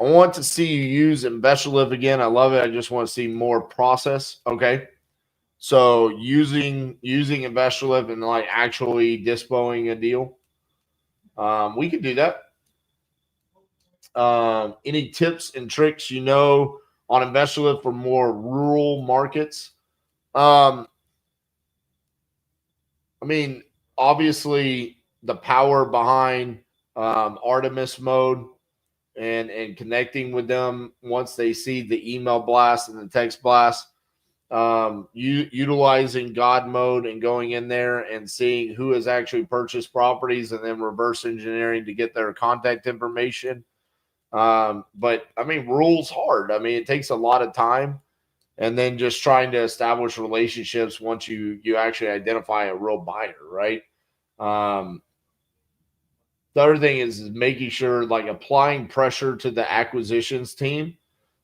I want to see you use InvestorLift again. I love it. I just want to see more process. Okay. So using InvestorLift and like actually dispoing a deal. We could do that. Any tips and tricks on InvestorLift for more rural markets? I mean, obviously the power behind Artemis mode and connecting with them once they see the email blast and the text blast, utilizing God mode and going in there and seeing who has actually purchased properties and then reverse engineering to get their contact information. But I mean, rural's hard. I mean, it takes a lot of time, and then just trying to establish relationships once you actually identify a real buyer, right? The other thing is making sure, like, applying pressure to the acquisitions team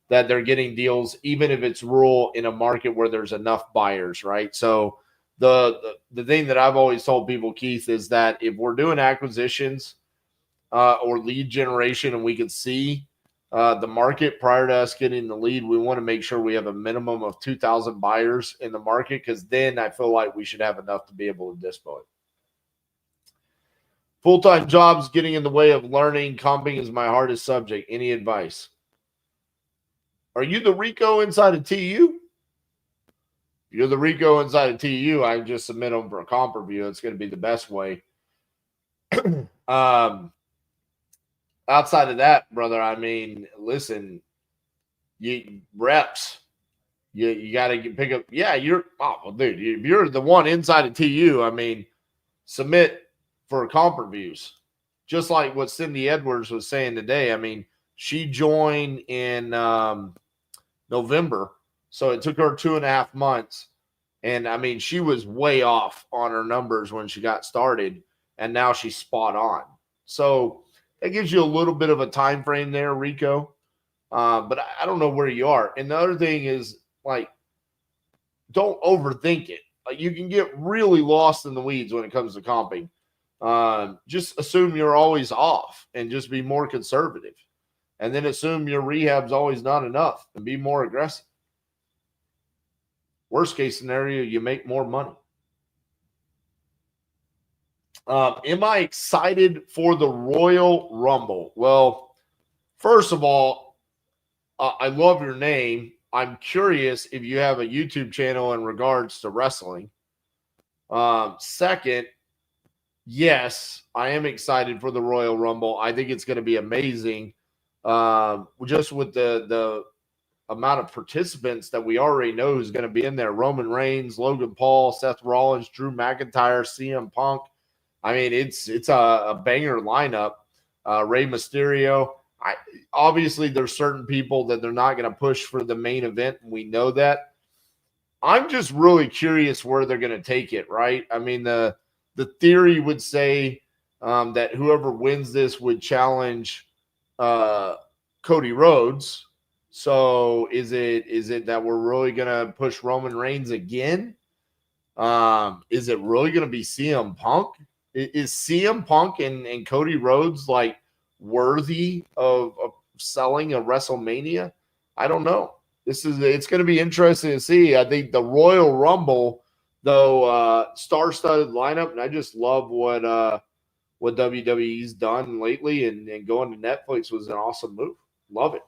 that they're getting deals, even if it's rural in a market where there's enough buyers, right? So the thing that I've always told people, Keith, is that if we're doing acquisitions or lead generation and we can see the market prior to us getting the lead, we want to make sure we have a minimum of 2,000 buyers in the market, because then I feel like we should have enough to be able to dispo it. Full-time jobs getting in the way of learning. Comping is my hardest subject. Any advice? Are you the Rico inside of TU? If you're the Rico inside of TU, I just submit them for a comp review. It's going to be the best way. Outside of that, brother, I mean, listen, you reps. You got to pick up. Yeah, dude, if you're the one inside of TU, I mean, submit for comp reviews. Just like what Cindy Edwards was saying today. I mean, she joined in November, so it took her 2.5 months. And I mean, she was way off on her numbers when she got started, and now she's spot on. So that gives you a little bit of a time frame there, Rico. But I don't know where you are. And the other thing is, like, don't overthink it. Like, you can get really lost in the weeds when it comes to comping. Just assume you're always off and just be more conservative. And then assume your rehab's always not enough and be more aggressive. Worst case scenario, you make more money. Am I excited for the Royal Rumble? Well, first of all, I love your name. I'm curious if you have a YouTube channel in regards to wrestling. Second, yes, I am excited for the Royal Rumble. I think it's going to be amazing. Just with the amount of participants that we already know who's going to be in there: Roman Reigns, Logan Paul, Seth Rollins, Drew McIntyre, CM Punk. I mean, it's a banger lineup. Rey Mysterio. Obviously, there's certain people that they're not going to push for the main event, and we know that. I'm just really curious where they're going to take it, right? I mean, the theory would say that whoever wins this would challenge Cody Rhodes. So is it that we're really going to push Roman Reigns again? Is it really going to be CM Punk? Is CM Punk and Cody Rhodes like worthy of selling a WrestleMania? I don't know. It's going to be interesting to see. I think the Royal Rumble, though, star-studded lineup, and I just love what WWE's done lately, and going to Netflix was an awesome move. Love it.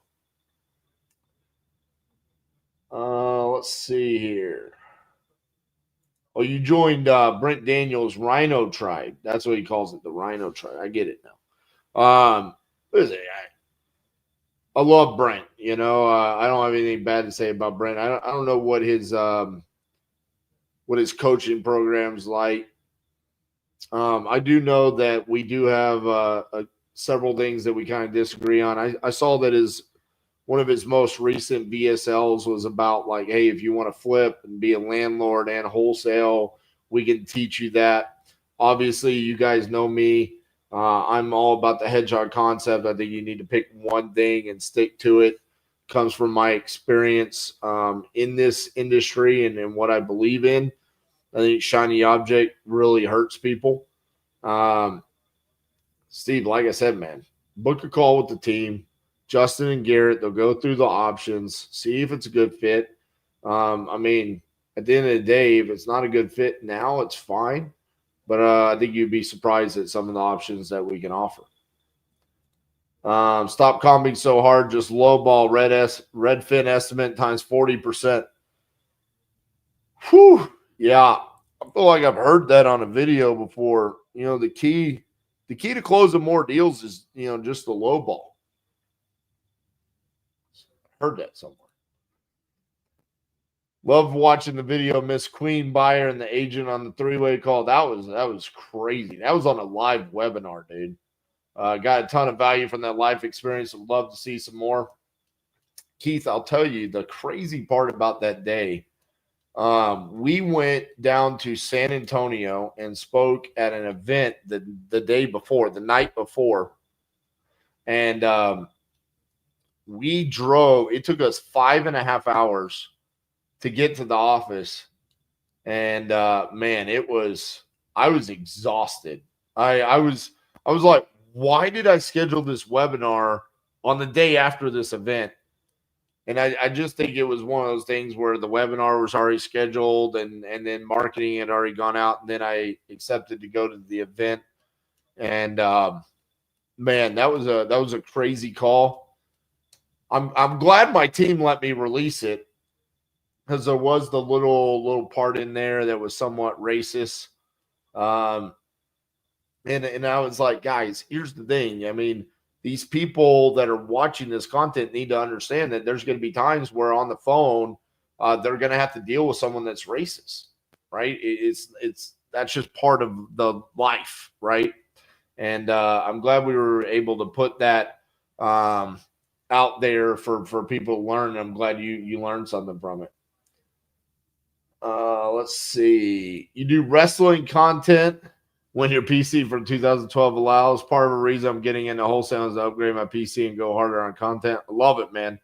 Let's see here. Oh, you joined Brent Daniels' Rhino Tribe. That's what he calls it, the Rhino Tribe. I get it now. What is it? I love Brent. I don't have anything bad to say about Brent. I don't know what his coaching program's like. I do know that we do have a several things that we kind of disagree on. I saw that one of his most recent VSLs was about like, hey, if you want to flip and be a landlord and wholesale, we can teach you that. Obviously, you guys know me. I'm all about the hedgehog concept. I think you need to pick one thing and stick to it. Comes from my experience in this industry and what I believe in. I think shiny object really hurts people. Steve, like I said, man, book a call with the team. Justin and Garrett, they'll go through the options, see if it's a good fit. I mean, at the end of the day, if it's not a good fit now, it's fine. But I think you'd be surprised at some of the options that we can offer. Stop comping so hard, just lowball Redfin estimate times 40%. Whew. Yeah, I feel like I've heard that on a video before. You know, the key to closing more deals is, you know, just the lowball. Heard that somewhere. Love watching the video, Miss Queen Buyer and the agent on the three-way call. That was crazy. That was on a live webinar, dude. Got a ton of value from that life experience. Would love to see some more. Keith, I'll tell you the crazy part about that day. We went down to San Antonio and spoke at an event the day before, the night before. And we drove. It took us 5.5 hours to get to the office. And man, I was exhausted. I was like, why did I schedule this webinar on the day after this event? And I just think it was one of those things where the webinar was already scheduled and then marketing had already gone out. And then I accepted to go to the event. And man, that was a crazy call. I'm glad my team let me release it, because there was the little part in there that was somewhat racist. And I was like, guys, here's the thing. I mean, these people that are watching this content need to understand that there's going to be times where on the phone, they're going to have to deal with someone that's racist, right? That's just part of the life, right? And I'm glad we were able to put that out there for people to learn. I'm glad you learned something from it. Let's see. You do wrestling content when your PC from 2012 allows. Part of the reason I'm getting into wholesale is to upgrade my PC and go harder on content. I love it, man.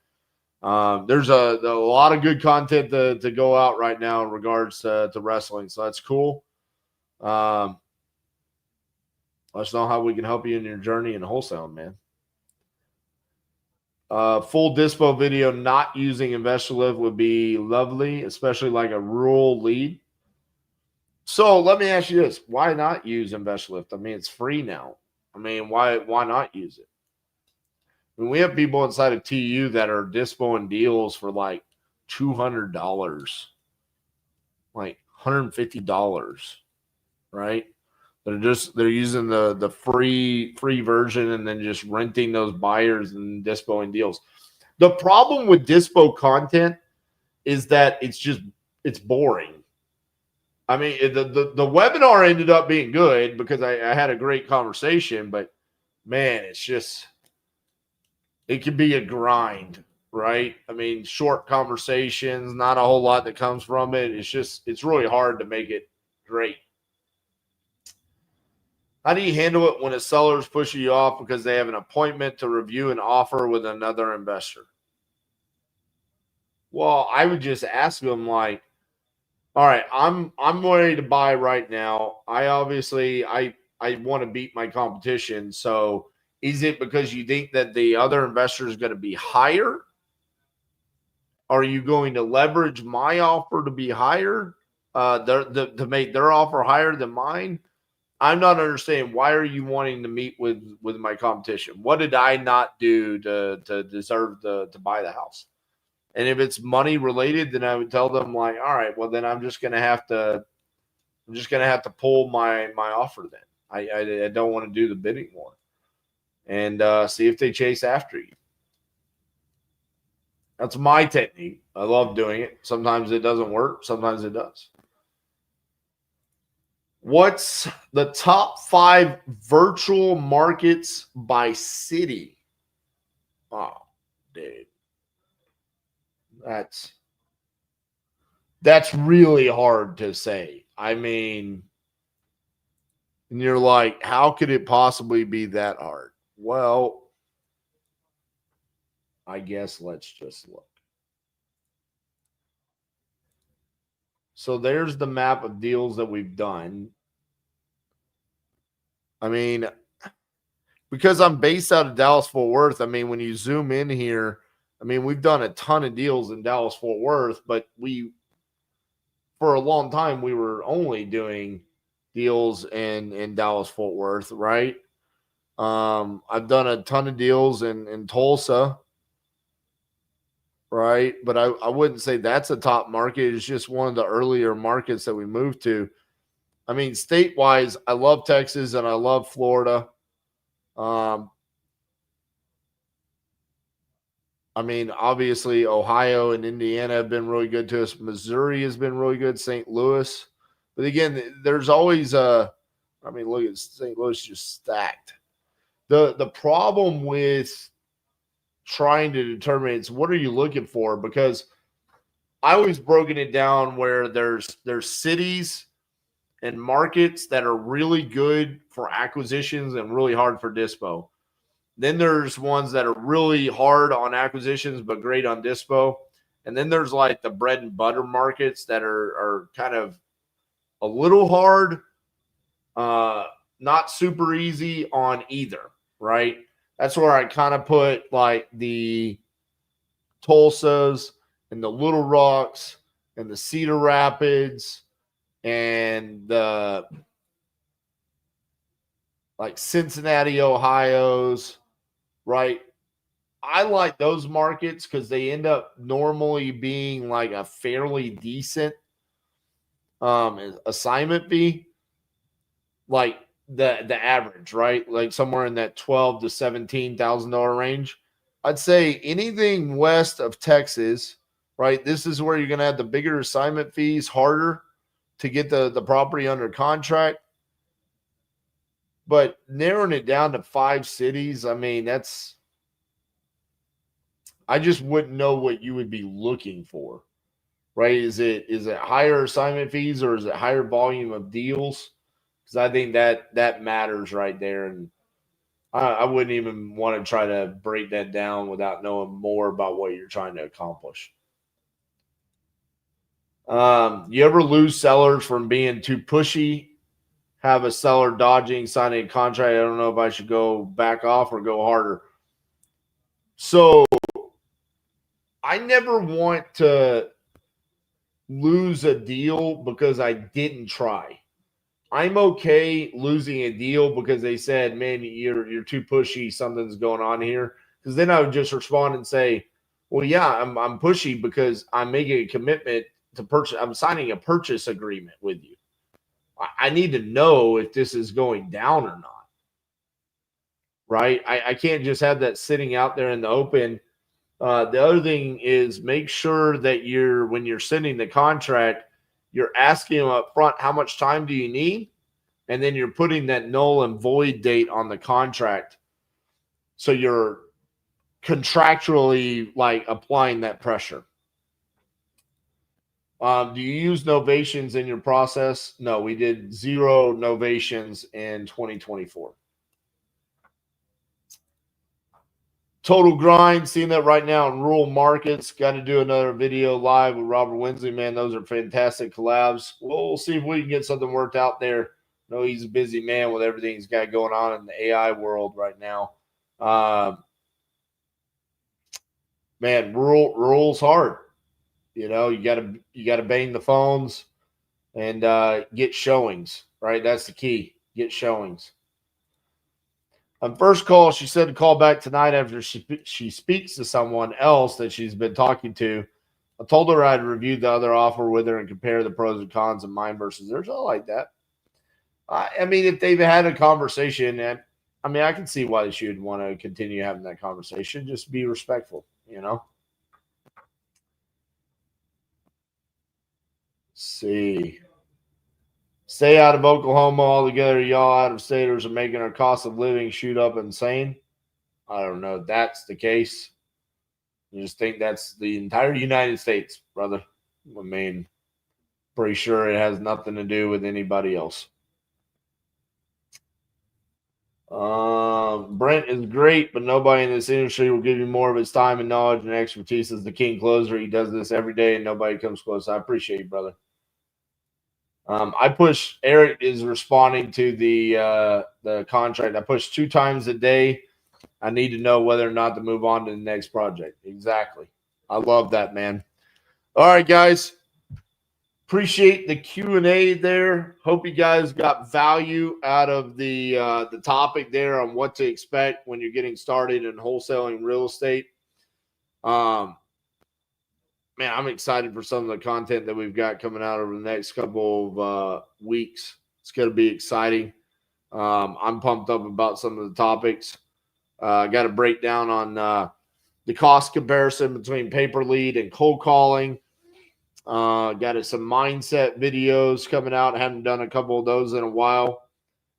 There's a lot of good content to go out right now in regards to wrestling, so that's cool. Let us know how we can help you in your journey in wholesale, man. Full dispo video not using InvestorLift would be lovely, especially like a rural lead. So let me ask you this. Why not use InvestorLift? I mean, it's free now. I mean, why not use it? I mean, we have people inside of TU that are dispoing deals for like $200, like $150, right? They're using the free version and then just renting those buyers and dispoing deals. The problem with dispo content is that it's boring. I mean, the webinar ended up being good because I had a great conversation, but man, it can be a grind, right? I mean, short conversations, not a whole lot that comes from it. It's really hard to make it great. How do you handle it when a seller is pushing you off because they have an appointment to review an offer with another investor? Well, I would just ask them like, all right, I'm ready to buy right now. I want to beat my competition. So is it because you think that the other investor is going to be higher? Are you going to leverage my offer to be higher? To make their offer higher than mine? I'm not understanding. Why are you wanting to meet with my competition? What did I not do to deserve to buy the house? And if it's money related, then I would tell them like, all right, well then I'm just gonna have to pull my offer. Then I don't want to do the bidding war, and see if they chase after you. That's my technique. I love doing it. Sometimes it doesn't work. Sometimes it does. What's the top 5 virtual markets by city? Oh, dude. That's really hard to say. I mean, and you're like, how could it possibly be that hard? Well, I guess let's just look. So there's the map of deals that we've done. I mean, because I'm based out of Dallas Fort Worth, I mean, when you zoom in here, I mean, we've done a ton of deals in Dallas Fort Worth, but for a long time, we were only doing deals in Dallas Fort Worth, right? I've done a ton of deals in Tulsa, right? But I wouldn't say that's a top market. It's just one of the earlier markets that we moved to. I mean, state wise, I love Texas and I love Florida. I mean, obviously, Ohio and Indiana have been really good to us. Missouri has been really good. St. Louis, but again, there's always a. I mean, look at St. Louis just stacked. The problem with trying to determine is what are you looking for, because I always broken it down where there's cities and markets that are really good for acquisitions and really hard for dispo. Then there's ones that are really hard on acquisitions but great on dispo. And then there's like the bread and butter markets that are kind of a little hard, not super easy on either, right? That's where I kind of put like the Tulsas and the Little Rocks and the Cedar Rapids and the like Cincinnati, Ohio's, right? I like those markets because they end up normally being like a fairly decent assignment fee, like the average, right? Like somewhere in that $12,000 to $17,000 range. I'd say anything west of Texas, right? This is where you're going to have the bigger assignment fees, harder to get the property under contract. But narrowing it down to 5 cities, I mean, I just wouldn't know what you would be looking for, right? Is it higher assignment fees or is it higher volume of deals? Because I think that matters right there. And I wouldn't even want to try to break that down without knowing more about what you're trying to accomplish. You ever lose sellers from being too pushy? Have a seller dodging signing a contract? I don't know if I should go back off or go harder. So I never want to lose a deal because I didn't try. I'm okay losing a deal because they said, "Man, you're too pushy. Something's going on here." Because then I would just respond and say, "Well, yeah, I'm pushy because I'm making a commitment to purchase. I'm signing a purchase agreement with you. I need to know if this is going down or not, right? I can't just have that sitting out there in the open." The other thing is make sure that when you're sending the contract, you're asking them up front, how much time do you need? And then you're putting that null and void date on the contract. So you're contractually like applying that pressure. Do you use novations in your process? No, we did 0 novations in 2024. Total grind, seeing that right now in rural markets. Got to do another video live with Robert Winsley, man. Those are fantastic collabs. We'll see if we can get something worked out there. I know he's a busy man with everything he's got going on in the AI world right now. Man, rural's hard. You know, you gotta bang the phones and get showings, right? That's the key. Get showings. On first call, she said to call back tonight after she speaks to someone else that she's been talking to. I told her I'd review the other offer with her and compare the pros and cons of mine versus theirs. I like that. I mean, if they've had a conversation, and I mean, I can see why she would want to continue having that conversation. Just be respectful, you know. Let's see. Stay out of Oklahoma altogether. Y'all out-of-staters are making our cost of living shoot up insane. I don't know if that's the case. You just think that's the entire United States, brother. I mean, pretty sure it has nothing to do with anybody else. Brent is great, but nobody in this industry will give you more of his time and knowledge and expertise as the king closer. He does this every day, and nobody comes close. I appreciate you, brother. I push. Eric is responding to the contract. I push 2 times a day. I need to know whether or not to move on to the next project. Exactly. I love that, man. All right, guys. Appreciate the Q&A there. Hope you guys got value out of the topic there on what to expect when you're getting started in wholesaling real estate. Man, I'm excited for some of the content that we've got coming out over the next couple of weeks. It's going to be exciting. I'm pumped up about some of the topics. I got a breakdown on the cost comparison between pay per lead and cold calling. Got some mindset videos coming out. I haven't done a couple of those in a while.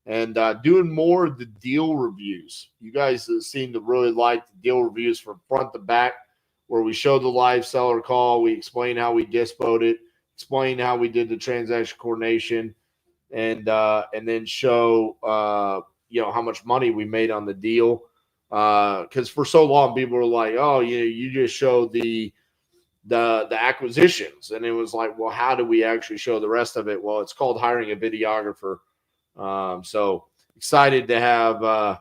And doing more of the deal reviews. You guys seem to really like the deal reviews from front to back, where we show the live seller call, we explain how we dispoed it, explain how we did the transaction coordination, and then show how much money we made on the deal. Because for so long people were like, oh, you just show the acquisitions, and it was like, well, how do we actually show the rest of it? Well, it's called hiring a videographer. So excited to have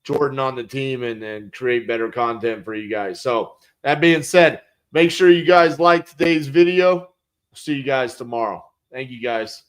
Jordan on the team and create better content for you guys. So that being said, make sure you guys like today's video. See you guys tomorrow. Thank you, guys.